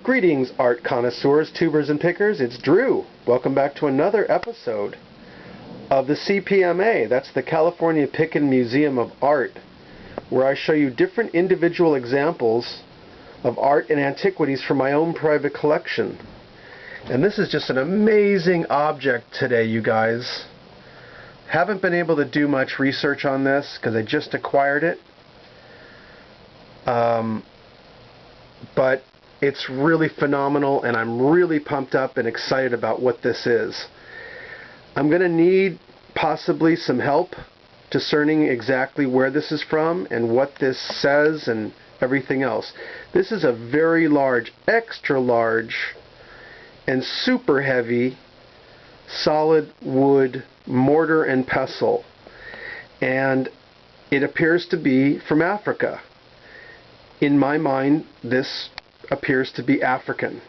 Greetings, art connoisseurs, tubers, and pickers. It's Drew. Welcome back to another episode of the CPMA. That's the California Pickett Museum of Art, where I show you different individual examples of art and antiquities from my own private collection. And this is just an amazing object today, you guys. Haven't been able to do much research on this because I just acquired it. But it's really phenomenal, and I'm really pumped up and excited about what this is. I'm going to need possibly some help discerning exactly where this is from and what this says and everything else. This is a very large, extra large, and super heavy solid wood mortar and pestle. And it appears to be from Africa. In my mind, this appears to be African.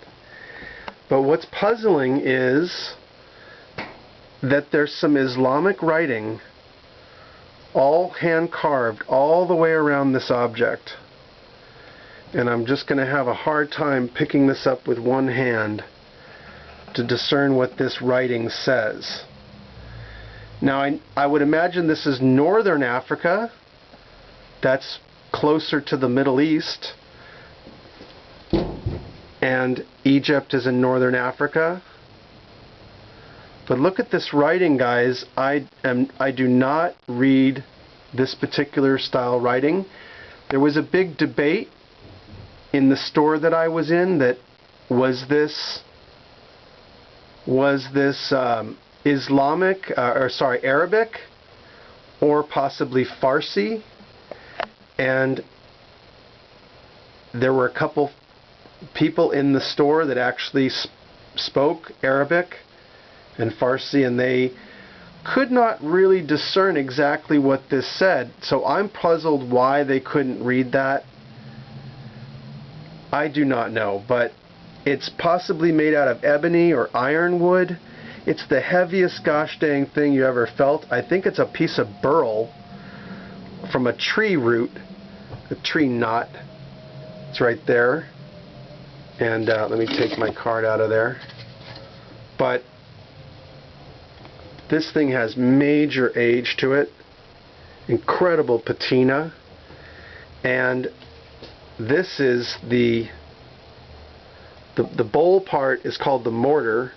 But what's puzzling is that there's some Islamic writing all hand carved all the way around this object. And I'm just going to have a hard time picking this up with one hand to discern what this writing says. Now I would imagine this is northern Africa. That's closer to the Middle East. And Egypt is in northern Africa. But look at this writing, guys. I do not read this particular style writing. There was a big debate in the store that I was in that was this Arabic or possibly Farsi, and there were a couple people in the store that actually spoke Arabic and Farsi, and they could not really discern exactly what this said. So I'm puzzled why they couldn't read that. I do not know, but it's possibly made out of ebony or ironwood. It's the heaviest gosh dang thing you ever felt. I think it's a piece of burl from a tree root, a tree knot. It's right there. And let me take my card out of there. But this thing has major age to it. Incredible patina. And this is the bowl part is called the mortar,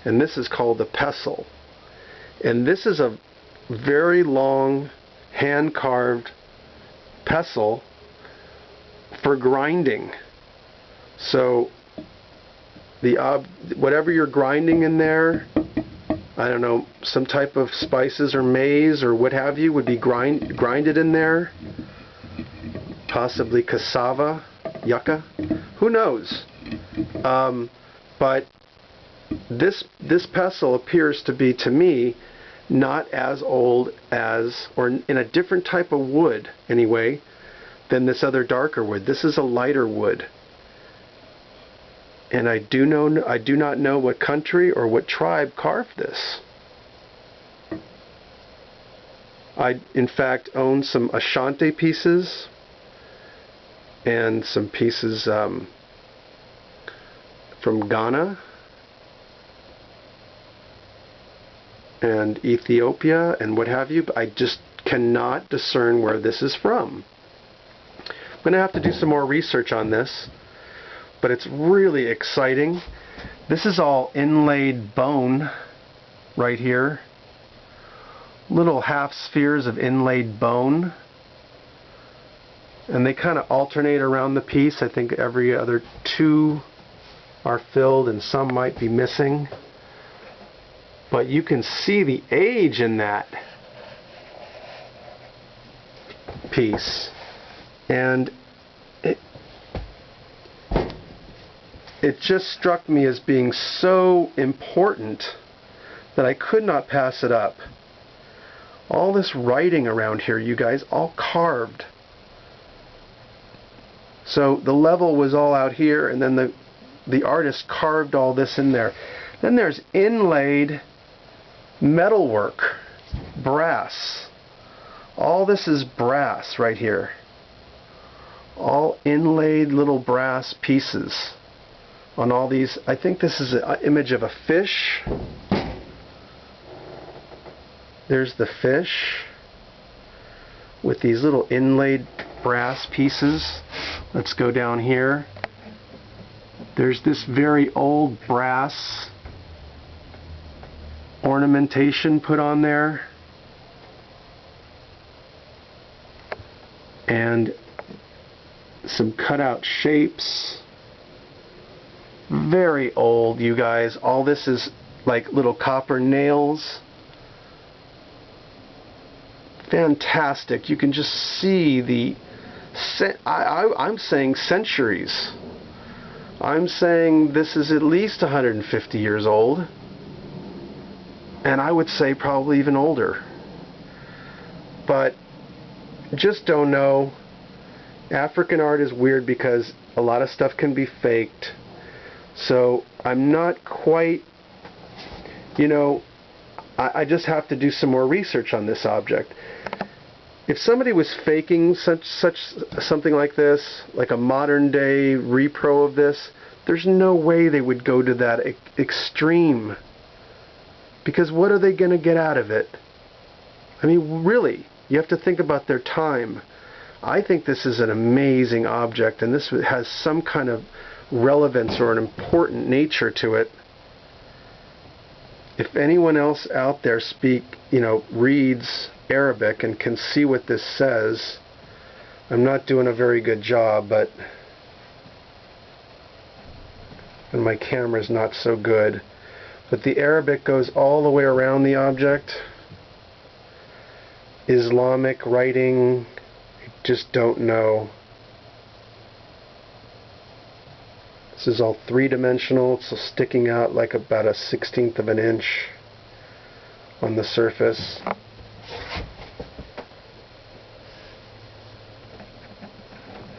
and this is called the pestle. And this is a very long hand-carved pestle for grinding. So whatever you're grinding in there, I don't know, some type of spices or maize or what have you would be grinded in there. Possibly cassava, yucca, who knows? But this pestle appears to be, to me, not as old as, or in a different type of wood anyway, than this other darker wood. This is a lighter wood. And I do not know what country or what tribe carved this. I, in fact, own some Ashanti pieces and some pieces from Ghana and Ethiopia and what have you, but I just cannot discern where this is from. I'm going to have to do some more research on this, but it's really exciting. This is all inlaid bone right here. Little half spheres of inlaid bone. And they kind of alternate around the piece. I think every other two are filled and some might be missing. But you can see the age in that piece. And it just struck me as being so important that I could not pass it up. All this writing around here, you guys, all carved. So the level was all out here, and then the artist carved all this in there. Then there's inlaid metalwork, brass. All this is brass right here. All inlaid little brass pieces. on all these. I think this is an image of a fish. There's the fish with these little inlaid brass pieces. Let's go down here. There's this very old brass ornamentation put on there. And some cutout shapes. Very old, you guys. All this is like little copper nails. Fantastic. You can just see the... I'm saying centuries. I'm saying this is at least 150 years old. And I would say probably even older. But just don't know. African art is weird because a lot of stuff can be faked. So I'm not quite, you know, I just have to do some more research on this object. If somebody was faking something like this, like a modern day repro of this, there's no way they would go to that extreme. Because what are they going to get out of it? I mean, really, you have to think about their time. I think this is an amazing object, and this has some kind of relevance or an important nature to it. If anyone else out there reads Arabic and can see what this says, I'm not doing a very good job, but and my camera's not so good. But the Arabic goes all the way around the object. Islamic writing, just don't know. This is all three-dimensional. It's sticking out like about a 1/16 of an inch on the surface.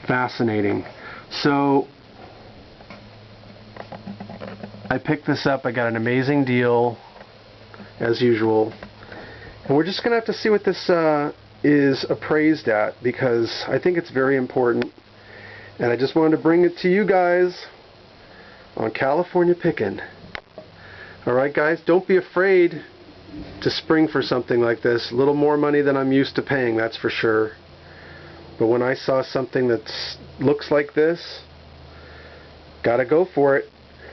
Fascinating. So I picked this up. I got an amazing deal, as usual. And we're just going to have to see what this is appraised at, because I think it's very important. And I just wanted to bring it to you guys on California Pickin'. Alright guys, don't be afraid to spring for something like this. A little more money than I'm used to paying, that's for sure. But when I saw something that looks like this, gotta go for it.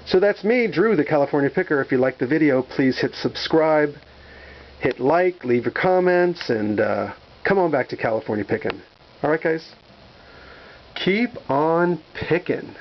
So that's me, Drew, the California Picker. If you liked the video, please hit subscribe, hit like, leave your comments, and come on back to California Pickin'. Alright guys, keep on picking.